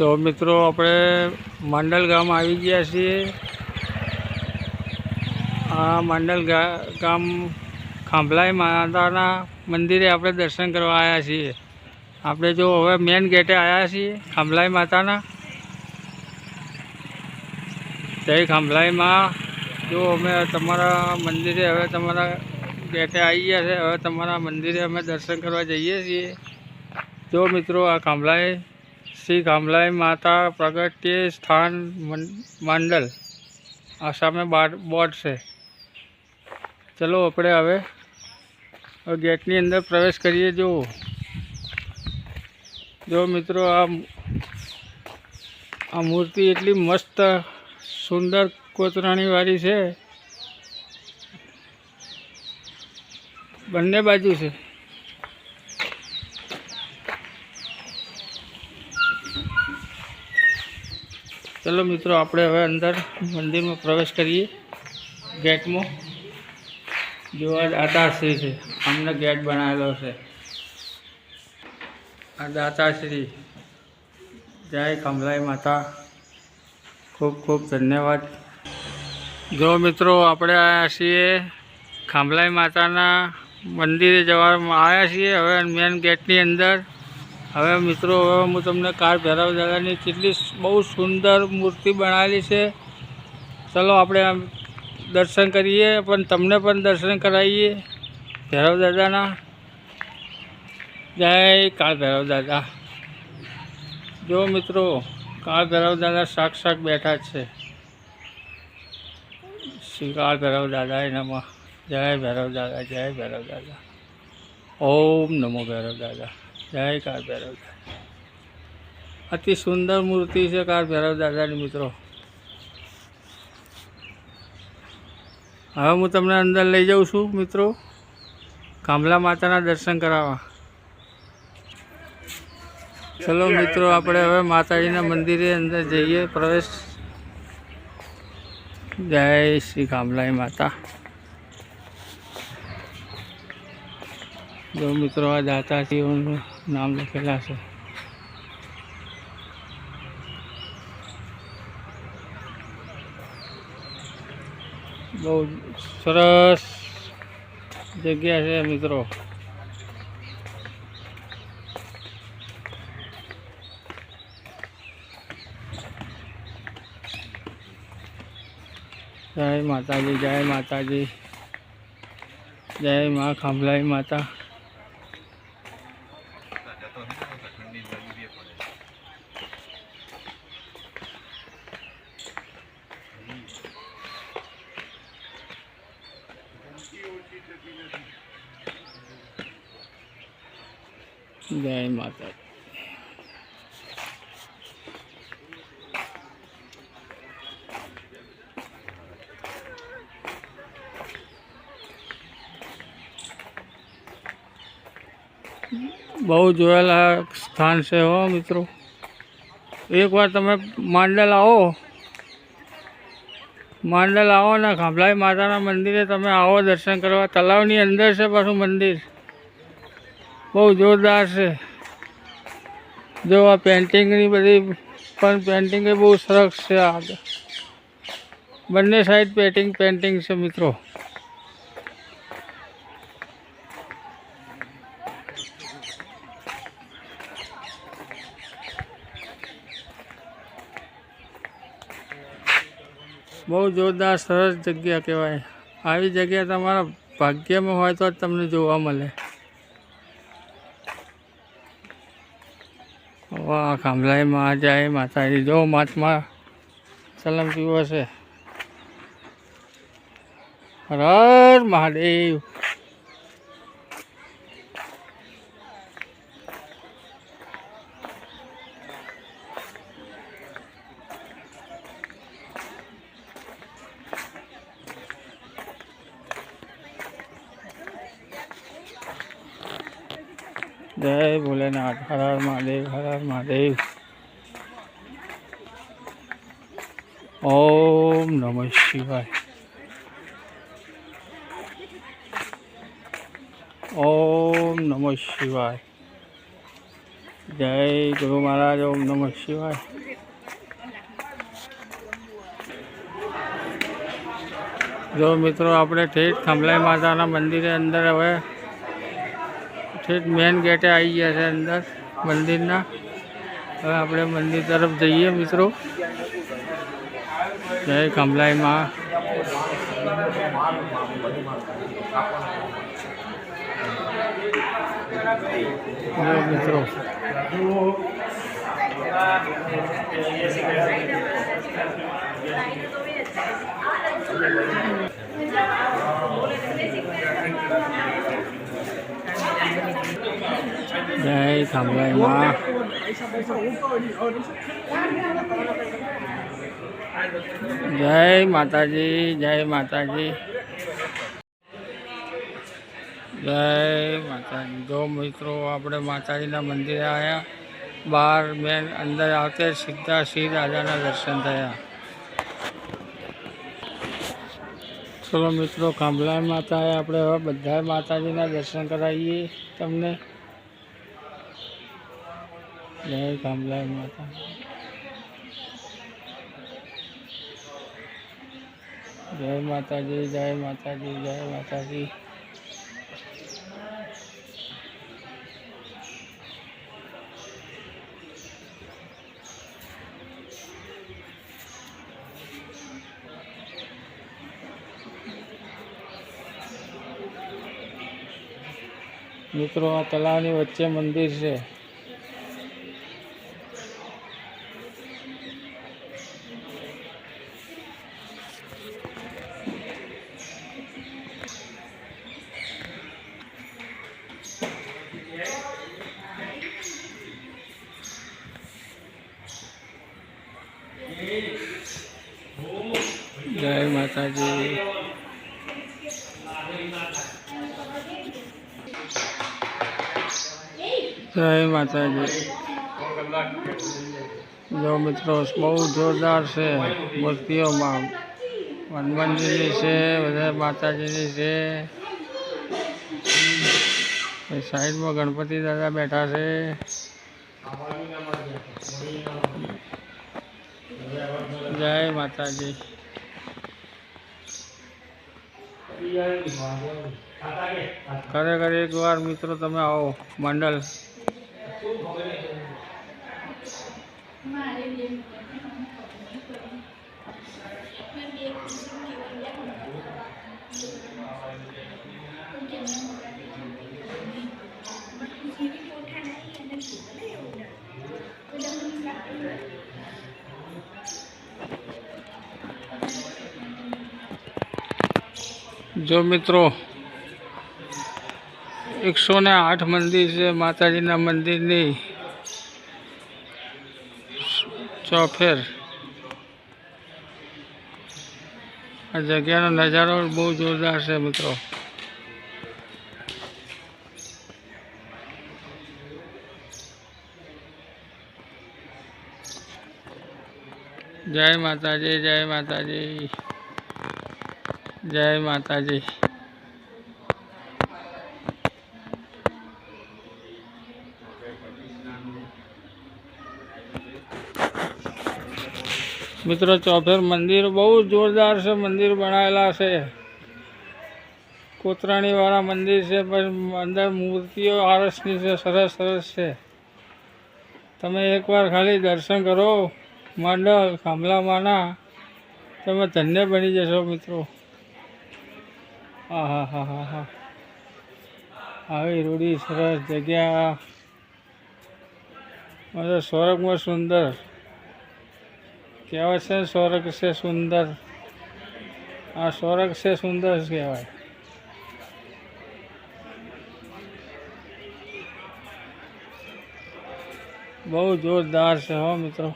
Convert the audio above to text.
તો મિત્રો આપણે માંડલ ગામ આવી ગયા છીએ। આ માંડલ ગામ ખાંભલાઈ માતાના મંદિરે આપણે દર્શન કરવા આવ્યા છીએ। આપણે જો હવે મેન ગેટે આવ્યા છીએ ખાંભલાઈ માતાના। જય ખાંભલાઈ માં। જો અમે તમારા મંદિરે હવે તમારા ગેટે આવી ગયા છે। હવે તમારા મંદિરે અમે દર્શન કરવા જઈએ છીએ। જો મિત્રો આ ખાંભલાઈ શ્રી ખાંભલાઈ માતા પ્રગટ્ય સ્થાન માંડલ આ સામે બોર્ડ છે। ચલો આપણે હવે ગેટની અંદર પ્રવેશ કરીએ। જો મિત્રો આ મૂર્તિ એટલી મસ્ત સુંદર કોતરાણીવાળી છે, બંને બાજુ છે। ચલો મિત્રો આપણે હવે અંદર મંદિરમાં પ્રવેશ કરીએ। ગેટમાં જો આ દાતાશ્રી છે, અમને ગેટ બનાવેલો છે। આ દાતાશ્રી જય ખાંભલાઈ માતા, ખૂબ ખૂબ ધન્યવાદ। જો મિત્રો આપણે આવ્યા છીએ ખાંભલાઈ માતાના મંદિરે જવા આવ્યા છીએ હવે મેન ગેટની અંદર। હવે મિત્રો હવે હું તમને કાળ ભૈરવ દાદાની કેટલી બહુ સુંદર મૂર્તિ બનાવેલી છે। ચલો આપણે દર્શન કરીએ, પણ તમને પણ દર્શન કરાવીએ ભૈરવ દાદાના। જય કાળ ભૈરવ દાદા। જો મિત્રો કાળ ભૈરવ દાદા સાક્ષાત બેઠા છે। શ્રી કાળ ભૈરવ દાદાએ નમઃ। જય ભૈરવ દાદા, જય ભૈરવ દાદા। ઓમ નમો ભૈરવ દાદા। જય કાળ ભૈરવ દાદા। અતિ સુંદર મૂર્તિ છે કાળ ભૈરવ દાદાની મિત્રો। હવે હું તમને અંદર લઈ જાઉં છું મિત્રો ખાંભલા માતાના દર્શન કરાવવા। ચલો મિત્રો આપણે હવે માતાજીના મંદિરે અંદર જઈએ પ્રવેશ। જય શ્રી ખાંભલાઈ માતા। જો મિત્રો આ દાતાશ્રીઓનું નામ લખેલા છે। બહુ સરસ જગ્યા છે મિત્રો। જય માતાજી, જય માતાજી, જય મા ખાંભલાઈ માતા। જય માતા। બહુ જોયેલા સ્થાન છે હો મિત્રો। એકવાર તમે માંડલ આવો ને ખાંભલાઈ માતાના મંદિરે તમે આવો દર્શન કરવા। તલાવની અંદર છે પાછું મંદિર, બહુ જોરદાર છે। જો આ પેન્ટિંગની બધી પણ પેન્ટિંગ બહુ સરસ છે। આગળ બંને સાઈડ પેન્ટિંગ છે મિત્રો। બહુ જોરદાર સરસ જગ્યા કહેવાય। આવી જગ્યા તમારા ભાગ્યમાં હોય તો જ તમને જોવા મળે। વાહ ખાંભલાઈ માં જય માતાજી। જો મહાત્મા સલમ પીવો છે। હર હર મહાદેવ। જય ભોલેનાથ। હર હર મહાદેવ, હર હર મહાદેવ। ઓમ નમઃ શિવાય। ओम नमः शिवाय। જય ગુરુ મહારાજ. ઓમ નમઃ શિવાય. જો મિત્રો આપણે ઠેઠ ખંભલાઈ માતાના મંદિરે અંદર હવે ઠેઠ મેન ગેટે આવી ગયા છે અંદર મંદિરના. હવે આપણે મંદિર તરફ જઈએ મિત્રો. જય ખંભલાઈ માં. મિત્રો જય ખંભલાઈ માં. જય માતાજી. જય માતાજી. જય માતાજી. જો મિત્રો આપણે માતાજીના મંદિરે આવ્યા. બહાર મેન અંદર આવતે સીધા શ્રી રાજાના દર્શન થયા. ચલો મિત્રો ખંભલાઈ માતાએ આપણે હવે બધા માતાજીના દર્શન કરાવીએ તમને. જય ખંભલાઈ માતા. જય માતાજી. જય માતાજી. જય માતાજી. મિત્રો આ તળાવની વચ્ચે મંદિર છે. જય માતાજી. જય માતાજી. જો મિત્રો બહુ જોરદાર છે મૂર્તિઓમાં. હનુમાનજીની છે, બધા માતાજીની છે. સાઈડમાં ગણપતિ દાદા બેઠા છે. જય માતાજી. ખરેખર એક વાર મિત્રો તમે આવો મંડળ. જો મિત્રો 108 મંદિર છે માતાજીના મંદિરની ચોફેર. આ જગ્યાનો નજારો બહુ જોરદાર છે મિત્રો. જય માતાજી. જય માતાજી. જય માતાજી. મિત્રો ચોફેર મંદિર બહુ જોરદાર છે. મંદિર બનાવેલા છે. કોતરાણી વાળા મંદિર છે, પણ અંદર મૂર્તિઓ આરસની છે. સરસ સરસ છે. તમે એકવાર ખાલી દર્શન કરો મંડળ ખંભલામાંના, તમે ધન્ય બની જશો મિત્રો. હા હા હા હા હા. આવી રૂડી સરસ જગ્યા. मतलब स्वर्ग में सुंदर कहवा से. स्वर्ग से सुंदर. आ स्वर्ग से सुंदर कहवाय. बहुत जोरदार से हो मित्रों.